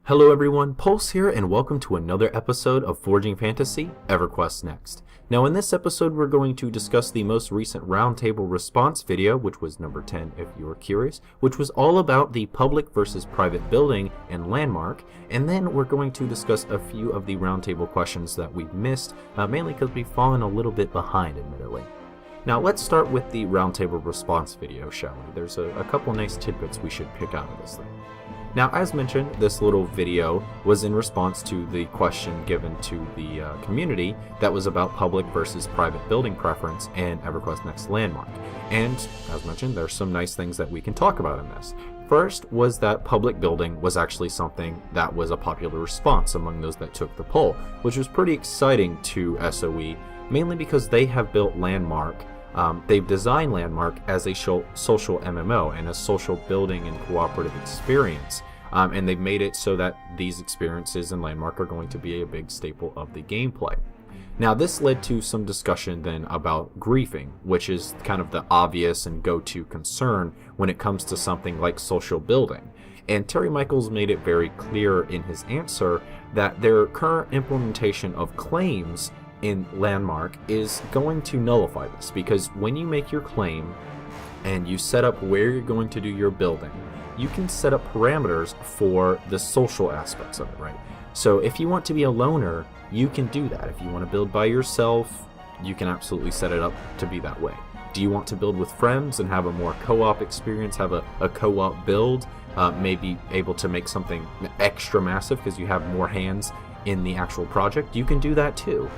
Hello everyone, Pulse here and welcome to another episode of Forging Fantasy, EverQuest Next. Now in this episode we're going to discuss the most recent roundtable response video, which was number 10 if you are curious, which was all about the public versus private building and landmark, and then we're going to discuss a few of the roundtable questions that we've missed, mainly because we've fallen a little bit behind admittedly. Now let's start with the roundtable response video, shall we? There's a couple nice tidbits we should pick out of this thing. Now, as mentioned, this little video was in response to the question given to the community that was about public versus private building preference in EverQuest Next Landmark. And, as mentioned, there's some nice things that we can talk about in this. First was that public building was actually something that was a popular response among those that took the poll, which was pretty exciting to SOE, mainly because they have built Landmark. They've designed Landmark as a social MMO and a social building and cooperative experience. And they've made it so that these experiences in Landmark are going to be a big staple of the gameplay. Now this led to some discussion then about griefing, which is kind of the obvious and go-to concern when it comes to something like social building. And Terry Michaels made it very clear in his answer that their current implementation of claims in Landmark is going to nullify this, because when you make your claim and you set up where you're going to do your building, you can set up parameters for the social aspects of it, right? So if you want to be a loner, you can do that. If you want to build by yourself, you can absolutely set it up to be that way. Do you want to build with friends and have a more co-op experience, have a co-op build, maybe able to make something extra massive because you have more hands in the actual project? You can do that too.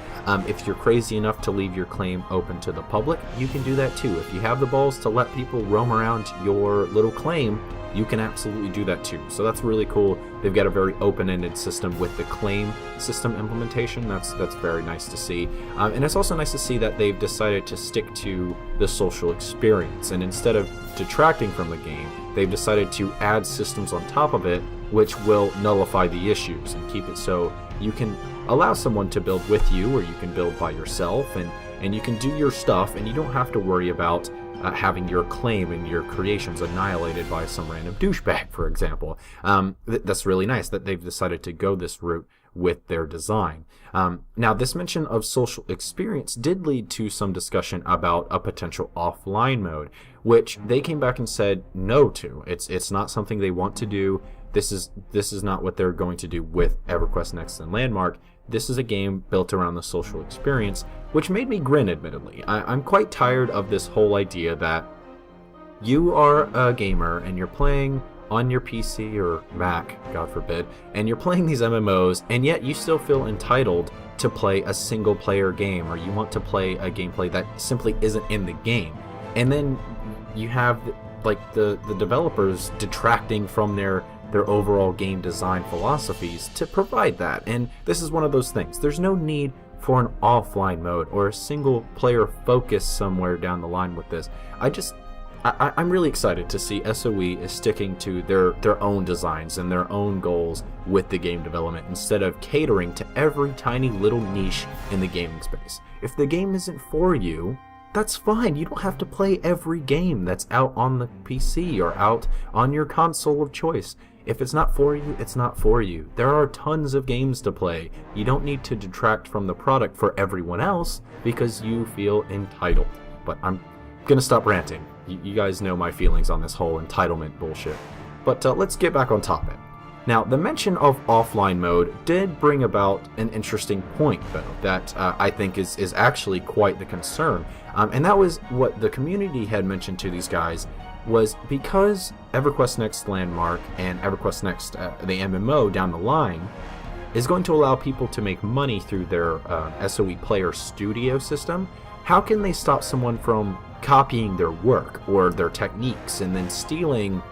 If you're crazy enough to leave your claim open to the public, you can do that too. If you have the balls to let people roam around your little claim, you can absolutely do that too. So that's really cool. They've got a very open-ended system with the claim system implementation. That's very nice to see. And it's also nice to see that they've decided to stick to the social experience. And instead of detracting from the game, they've decided to add systems on top of it which will nullify the issues and keep it so you can allow someone to build with you, or you can build by yourself, and you can do your stuff, and you don't have to worry about having your claim and your creations annihilated by some random douchebag, for example. That's really nice that they've decided to go this route with their design. Now, this mention of social experience did lead to some discussion about a potential offline mode, which they came back and said no to. It's not something they want to do. This is not what they're going to do with EverQuest Next and Landmark. This is a game built around the social experience, which made me grin, admittedly. I'm quite tired of this whole idea that you are a gamer and you're playing on your PC or Mac, God forbid, and you're playing these MMOs, and yet you still feel entitled to play a single-player game, or you want to play a gameplay that simply isn't in the game. And then you have like the developers detracting from their overall game design philosophies to provide that. And this is one of those things. There's no need for an offline mode or a single player focus somewhere down the line with this. I'm really excited to see SOE is sticking to their own designs and their own goals with the game development instead of catering to every tiny little niche in the gaming space. If the game isn't for you, that's fine. You don't have to play every game that's out on the PC or out on your console of choice. If it's not for you, it's not for you. There are tons of games to play. You don't need to detract from the product for everyone else because you feel entitled. But I'm gonna stop ranting. You guys know my feelings on this whole entitlement bullshit. But let's get back on topic. Now, the mention of offline mode did bring about an interesting point, though, that I think is actually quite the concern. And that was what the community had mentioned to these guys, was because EverQuest Next Landmark and EverQuest Next, the MMO down the line, is going to allow people to make money through their SOE Player Studio system, how can they stop someone from copying their work or their techniques and then stealing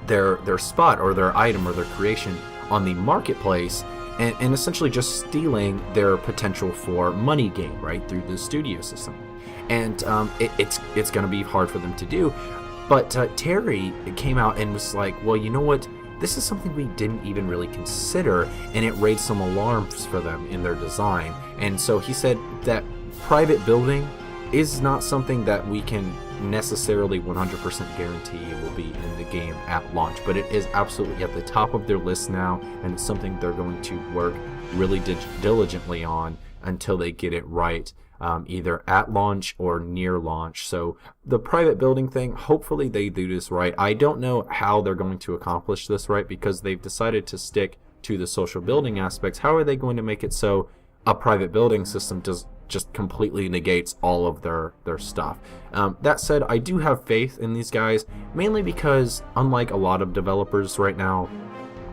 their spot or their item or their creation on the marketplace and essentially just stealing their potential for money gain, right, through the studio system? And it's going to be hard for them to do. But Terry came out and was like, well, you know what? This is something we didn't even really consider, and it raised some alarms for them in their design. And so he said that private building is not something that we can necessarily 100% guarantee it will be in the game at launch, but it is absolutely at the top of their list now, and it's something they're going to work really diligently on until they get it right, either at launch or near launch. So the private building thing, hopefully they do this right. I don't know how they're going to accomplish this right, because they've decided to stick to the social building aspects. How are they going to make it so a private building system just completely negates all of their stuff? That said, I do have faith in these guys, mainly because unlike a lot of developers right now,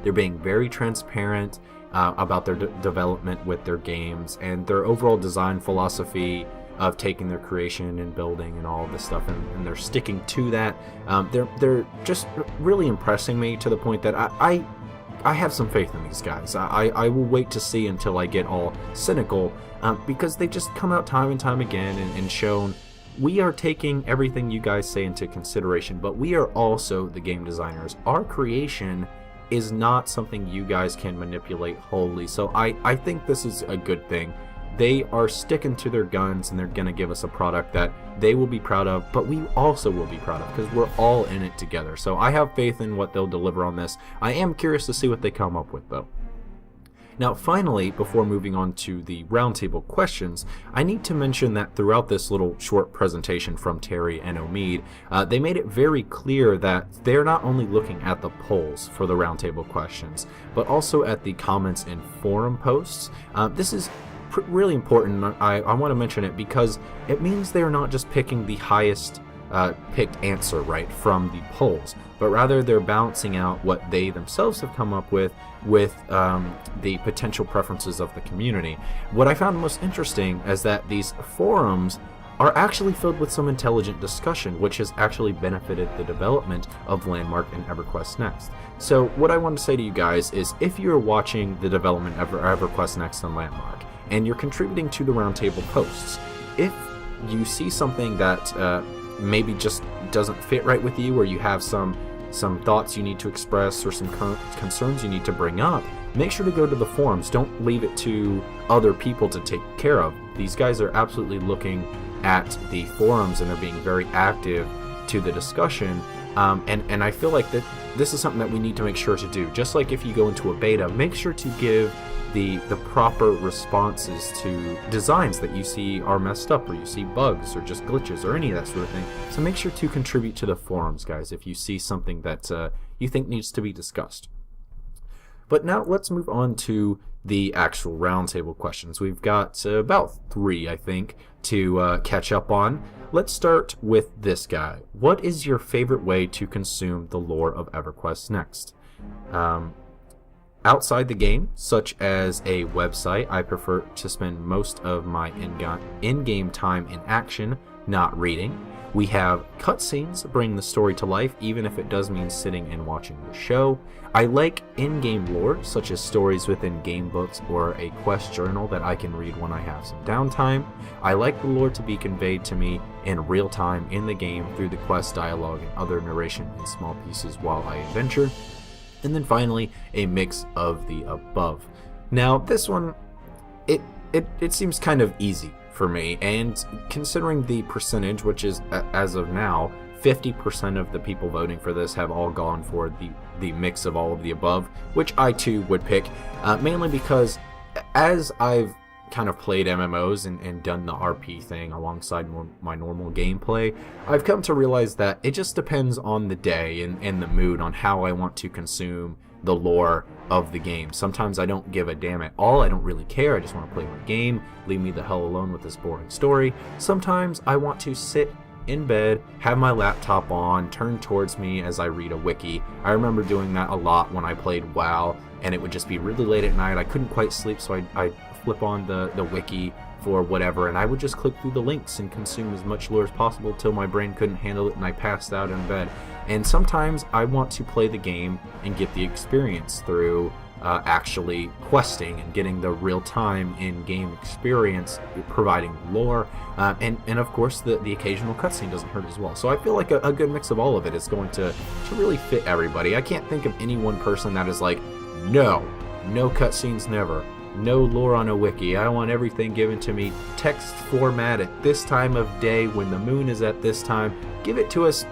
they're being very transparent about their development with their games and their overall design philosophy of taking their creation and building and all of this stuff, and they're sticking to that. They're just really impressing me to the point that I have some faith in these guys. I will wait to see until I get all cynical, because they just come out time and time again and shown we are taking everything you guys say into consideration, but we are also the game designers. Our creation is not something you guys can manipulate wholly. So I think this is a good thing. They are sticking to their guns, and they're going to give us a product that they will be proud of, but we also will be proud of, because we're all in it together. So I have faith in what they'll deliver on this. I am curious to see what they come up with, though. Now, finally, before moving on to the roundtable questions, I need to mention that throughout this little short presentation from Terry and Omid, they made it very clear that they're not only looking at the polls for the roundtable questions, but also at the comments in forum posts. This is really important. I want to mention it because it means they're not just picking the highest picked answer right from the polls, but rather they're balancing out what they themselves have come up with the potential preferences of the community. What I found most interesting is that these forums are actually filled with some intelligent discussion, which has actually benefited the development of Landmark and EverQuest Next. So what I want to say to you guys is, if you're watching the development of EverQuest Next and Landmark, and you're contributing to the roundtable posts, if you see something that maybe just doesn't fit right with you, or you have some thoughts you need to express or some concerns you need to bring up, make sure to go to the forums. Don't leave it to other people to take care of. These guys are absolutely looking at the forums, and they're being very active to the discussion. And I feel like that this is something that we need to make sure to do. Just like if you go into a beta, make sure to give the proper responses to designs that you see are messed up, or you see bugs or just glitches or any of that sort of thing. So make sure to contribute to the forums, guys, if you see something that you think needs to be discussed. But now let's move on to the actual roundtable questions. We've got about 3, I think, to catch up on. Let's start with this guy. What is your favorite way to consume the lore of EverQuest Next? Outside the game, such as a website, I prefer to spend most of my in-game time in action, not reading. We have cutscenes bring the story to life, even if it does mean sitting and watching the show. I like in-game lore, such as stories within game books or a quest journal that I can read when I have some downtime. I like the lore to be conveyed to me in real time in the game through the quest dialogue and other narration in small pieces while I adventure. And then finally, a mix of the above. Now, this one, it seems kind of easy for me, and considering the percentage, which is, as of now, 50% of the people voting for this have all gone for the mix of all of the above, which I too would pick, mainly because as I've kind of played MMOs and done the RP thing alongside my normal gameplay, I've come to realize that it just depends on the day and the mood on how I want to consume the lore of the game. Sometimes I don't give a damn at all. I don't really care. I just want to play my game. Leave me the hell alone with this boring story. Sometimes I want to sit in bed, have my laptop on, turn towards me as I read a wiki. I remember doing that a lot when I played WoW, and it would just be really late at night. I couldn't quite sleep, so I'd flip on the wiki for whatever, and I would just click through the links and consume as much lore as possible till my brain couldn't handle it and I passed out in bed. And sometimes I want to play the game and get the experience through actually questing and getting the real-time in-game experience, providing lore, and of course the occasional cutscene doesn't hurt as well. So I feel like a good mix of all of it is going to really fit everybody. I can't think of any one person that is like, no cutscenes never. no lore on a wiki. I want everything given to me text format at this time of day when the moon is at this time. Give it to us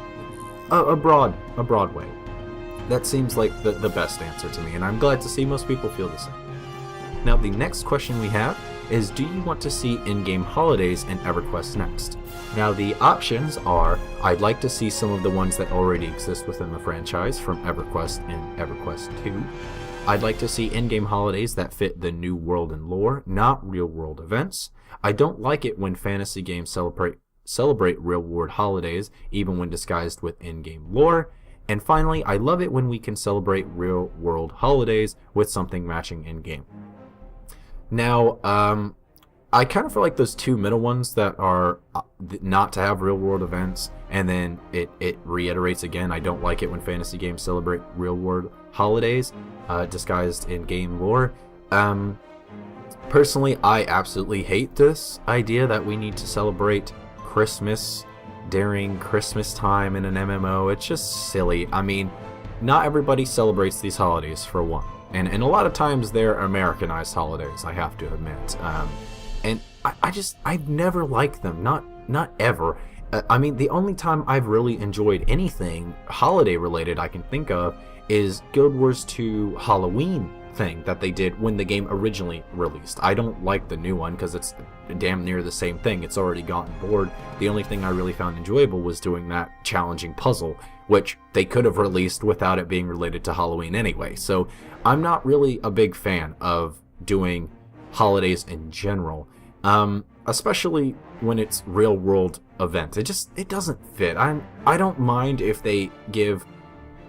a broad way. That seems like the best answer to me, and I'm glad to see most people feel the same. Now, the next question we have is, do you want to see in-game holidays in EverQuest Next? Now, the options are, I'd like to see some of the ones that already exist within the franchise from EverQuest and EverQuest 2. I'd like to see in-game holidays that fit the new world and lore, not real-world events. I don't like it when fantasy games celebrate real-world holidays, even when disguised with in-game lore. And finally, I love it when we can celebrate real-world holidays with something matching in-game. Now, I kind of feel like those two middle ones that are not to have real-world events, and then it reiterates again, I don't like it when fantasy games celebrate real-world holidays disguised in game lore. Personally, I absolutely hate this idea that we need to celebrate Christmas during Christmas time in an MMO. It's just silly. I mean, not everybody celebrates these holidays, for one. And a lot of times they're Americanized holidays, I have to admit. And I've never liked them, not ever. I mean, the only time I've really enjoyed anything holiday related I can think of is Guild Wars 2 Halloween thing that they did when the game originally released. I don't like the new one because it's damn near the same thing. It's already gotten bored. The only thing I really found enjoyable was doing that challenging puzzle, which they could have released without it being related to Halloween anyway. So I'm not really a big fan of doing holidays in general, especially when it's real world events. It doesn't fit. I don't mind if they give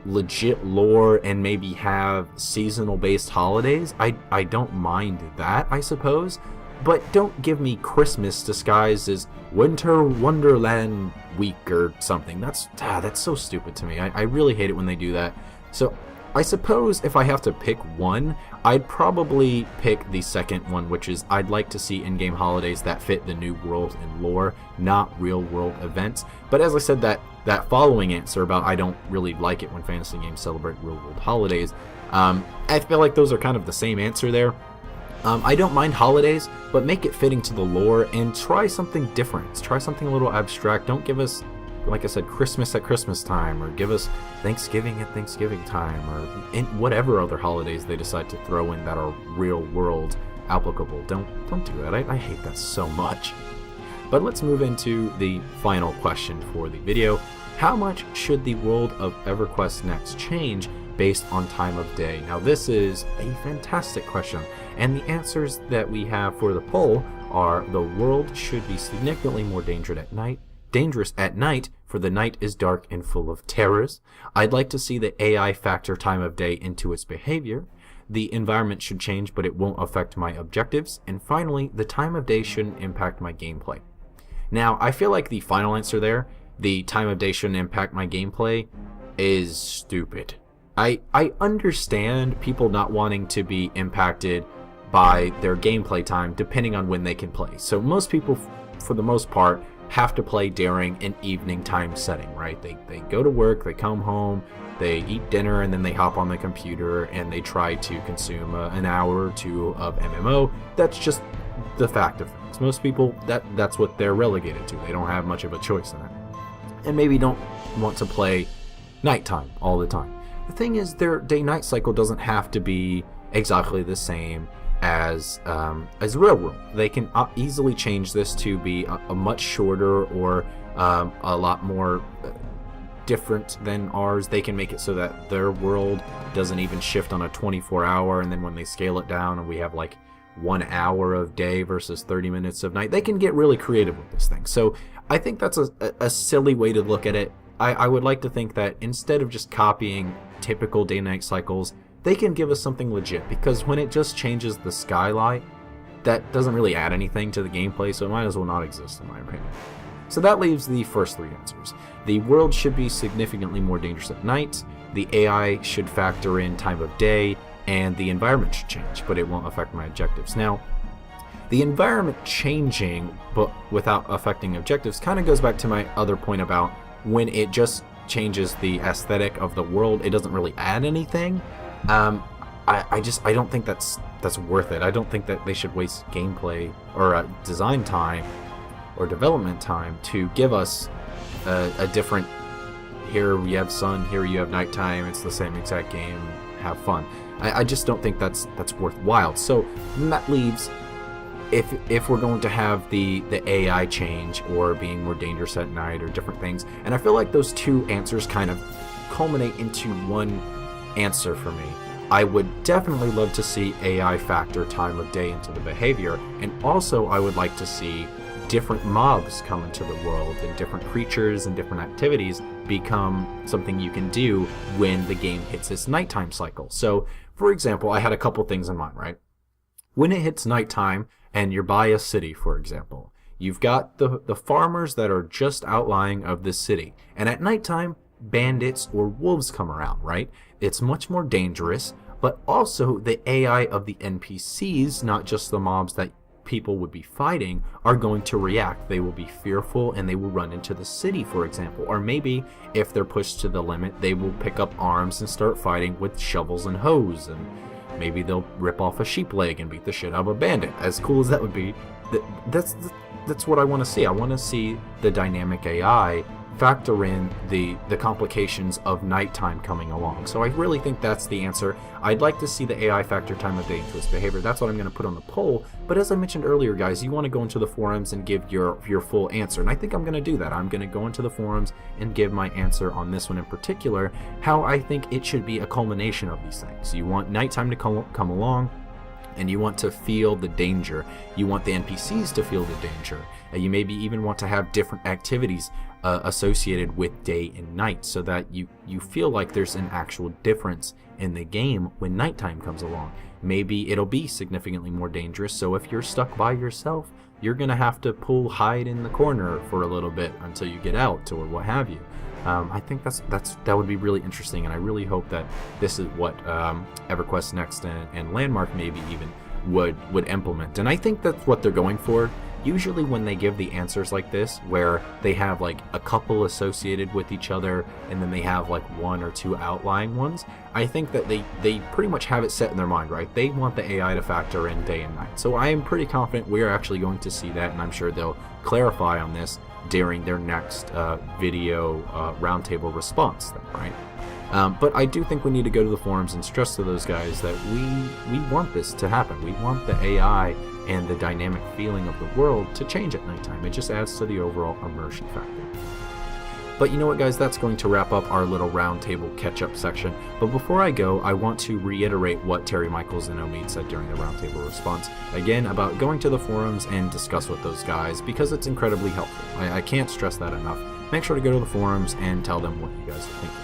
legit lore and maybe have seasonal based holidays. I don't mind that, I suppose, but don't give me Christmas disguised as Winter Wonderland week or something. That's so stupid to me. I really hate it when they do that. So I suppose if I have to pick one, I'd probably pick the second one, which is I'd like to see in-game holidays that fit the new world and lore, not real-world events. But as I said, that following answer about I don't really like it when fantasy games celebrate real-world holidays, I feel like those are kind of the same answer there. I don't mind holidays, but make it fitting to the lore and try something different. Try something a little abstract. Don't give us, like I said, Christmas at Christmas time, or give us Thanksgiving at Thanksgiving time, or in whatever other holidays they decide to throw in that are real world applicable. Don't do that. I hate that so much. But let's move into the final question for the video. How much should the world of EverQuest Next change based on time of day? Now, this is a fantastic question, and the answers that we have for the poll are: the world should be significantly more dangerous at night, for the night is dark and full of terrors. I'd like to see the AI factor time of day into its behavior. The environment should change, but it won't affect my objectives. And finally, the time of day shouldn't impact my gameplay. Now, I feel like the final answer there, the time of day shouldn't impact my gameplay, is stupid. I understand people not wanting to be impacted by their gameplay time depending on when they can play. So most people, for the most part, have to play during an evening time setting, right? They go to work, they come home, they eat dinner, and then they hop on the computer and they try to consume an hour or two of MMO. That's just the fact of things. Most people, that's what they're relegated to. They don't have much of a choice in it, and maybe don't want to play nighttime all the time. The thing is, their day-night cycle doesn't have to be exactly the same as real world. They can easily change this to be a much shorter or a lot more different than ours. They can make it so that their world doesn't even shift on a 24-hour, and then when they scale it down and we have like 1 hour of day versus 30 minutes of night, they can get really creative with this thing. So I think that's a silly way to look at it. I would like to think that instead of just copying typical day-night cycles, they can give us something legit, because when it just changes the skylight, that doesn't really add anything to the gameplay, so it might as well not exist in my opinion. So that leaves the first three answers. The world should be significantly more dangerous at night, the AI should factor in time of day, and the environment should change, but it won't affect my objectives. Now, the environment changing but without affecting objectives kind of goes back to my other point about when it just changes the aesthetic of the world, it doesn't really add anything. I don't think that's worth it. I don't think that they should waste gameplay or design time or development time to give us a different, here we have sun, here you have nighttime, it's the same exact game, have fun. I just don't think that's worthwhile. So that leaves, if we're going to have the AI change or being more dangerous at night or different things, and I feel like those two answers kind of culminate into one answer for me. I would definitely love to see AI factor time of day into the behavior, and also I would like to see different mobs come into the world, and different creatures and different activities become something you can do when the game hits its nighttime cycle. So, for example, I had a couple things in mind, right? When it hits nighttime and you're by a city, for example, you've got the farmers that are just outlying of this city, and at nighttime, bandits or wolves come around, right? It's much more dangerous, but also the AI of the NPCs, not just the mobs that people would be fighting, are going to react. They will be fearful and they will run into the city, for example. Or maybe if they're pushed to the limit, they will pick up arms and start fighting with shovels and hoes, and maybe they'll rip off a sheep leg and beat the shit out of a bandit. As cool as that would be, that's what I want to see. I want to see the dynamic AI factor in the complications of nighttime coming along. So I really think that's the answer. I'd like to see the AI factor time of day into its behavior. That's what I'm going to put on the poll. But as I mentioned earlier, guys, you want to go into the forums and give your full answer. And I think I'm going to do that. I'm going to go into the forums and give my answer on this one in particular, how I think it should be a culmination of these things. You want nighttime to come along, and you want to feel the danger. You want the NPCs to feel the danger. And you maybe even want to have different activities associated with day and night, so that you feel like there's an actual difference in the game when nighttime comes along. Maybe it'll be significantly more dangerous, so if you're stuck by yourself, you're gonna have to hide in the corner for a little bit until you get out or what have you. I think that would be really interesting, and I really hope that this is what EverQuest Next and Landmark maybe even would implement. And I think that's what they're going for. Usually when they give the answers like this, where they have like a couple associated with each other and then they have like one or two outlying ones, I think that they pretty much have it set in their mind, right? They want the AI to factor in day and night. So I am pretty confident we're actually going to see that, and I'm sure they'll clarify on this during their next video roundtable response thing, right? But I do think we need to go to the forums and stress to those guys that we want this to happen. We want the AI and the dynamic feeling of the world to change at nighttime. It just adds to the overall immersion factor. But you know what, guys, that's going to wrap up our little roundtable catch-up section. But before I go, I want to reiterate what Terry Michaels and Omid said during the roundtable response, again, about going to the forums and discuss with those guys, because it's incredibly helpful. I can't stress that enough. Make sure to go to the forums and tell them what you guys are thinking.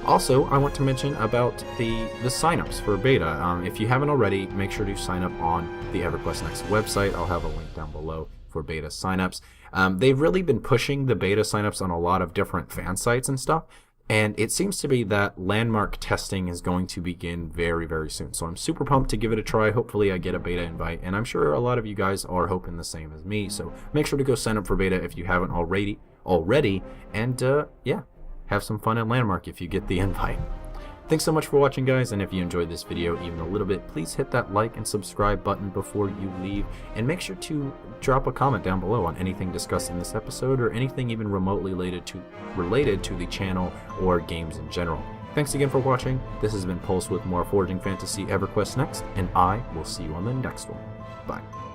Also, I want to mention about the signups for beta. If you haven't already, make sure to sign up on the EverQuest Next website. I'll have a link down below for beta signups. They've really been pushing the beta signups on a lot of different fan sites and stuff, and it seems to be that Landmark testing is going to begin very, very soon. So I'm super pumped to give it a try. Hopefully I get a beta invite, and I'm sure a lot of you guys are hoping the same as me. So make sure to go sign up for beta if you haven't already, and yeah, have some fun at Landmark if you get the invite. Thanks so much for watching, guys, and if you enjoyed this video even a little bit, please hit that like and subscribe button before you leave, and make sure to drop a comment down below on anything discussed in this episode or anything even remotely related to the channel or games in general. Thanks again for watching. This has been Pulse with more Forging Fantasy EverQuest Next, and I will see you on the next one. Bye.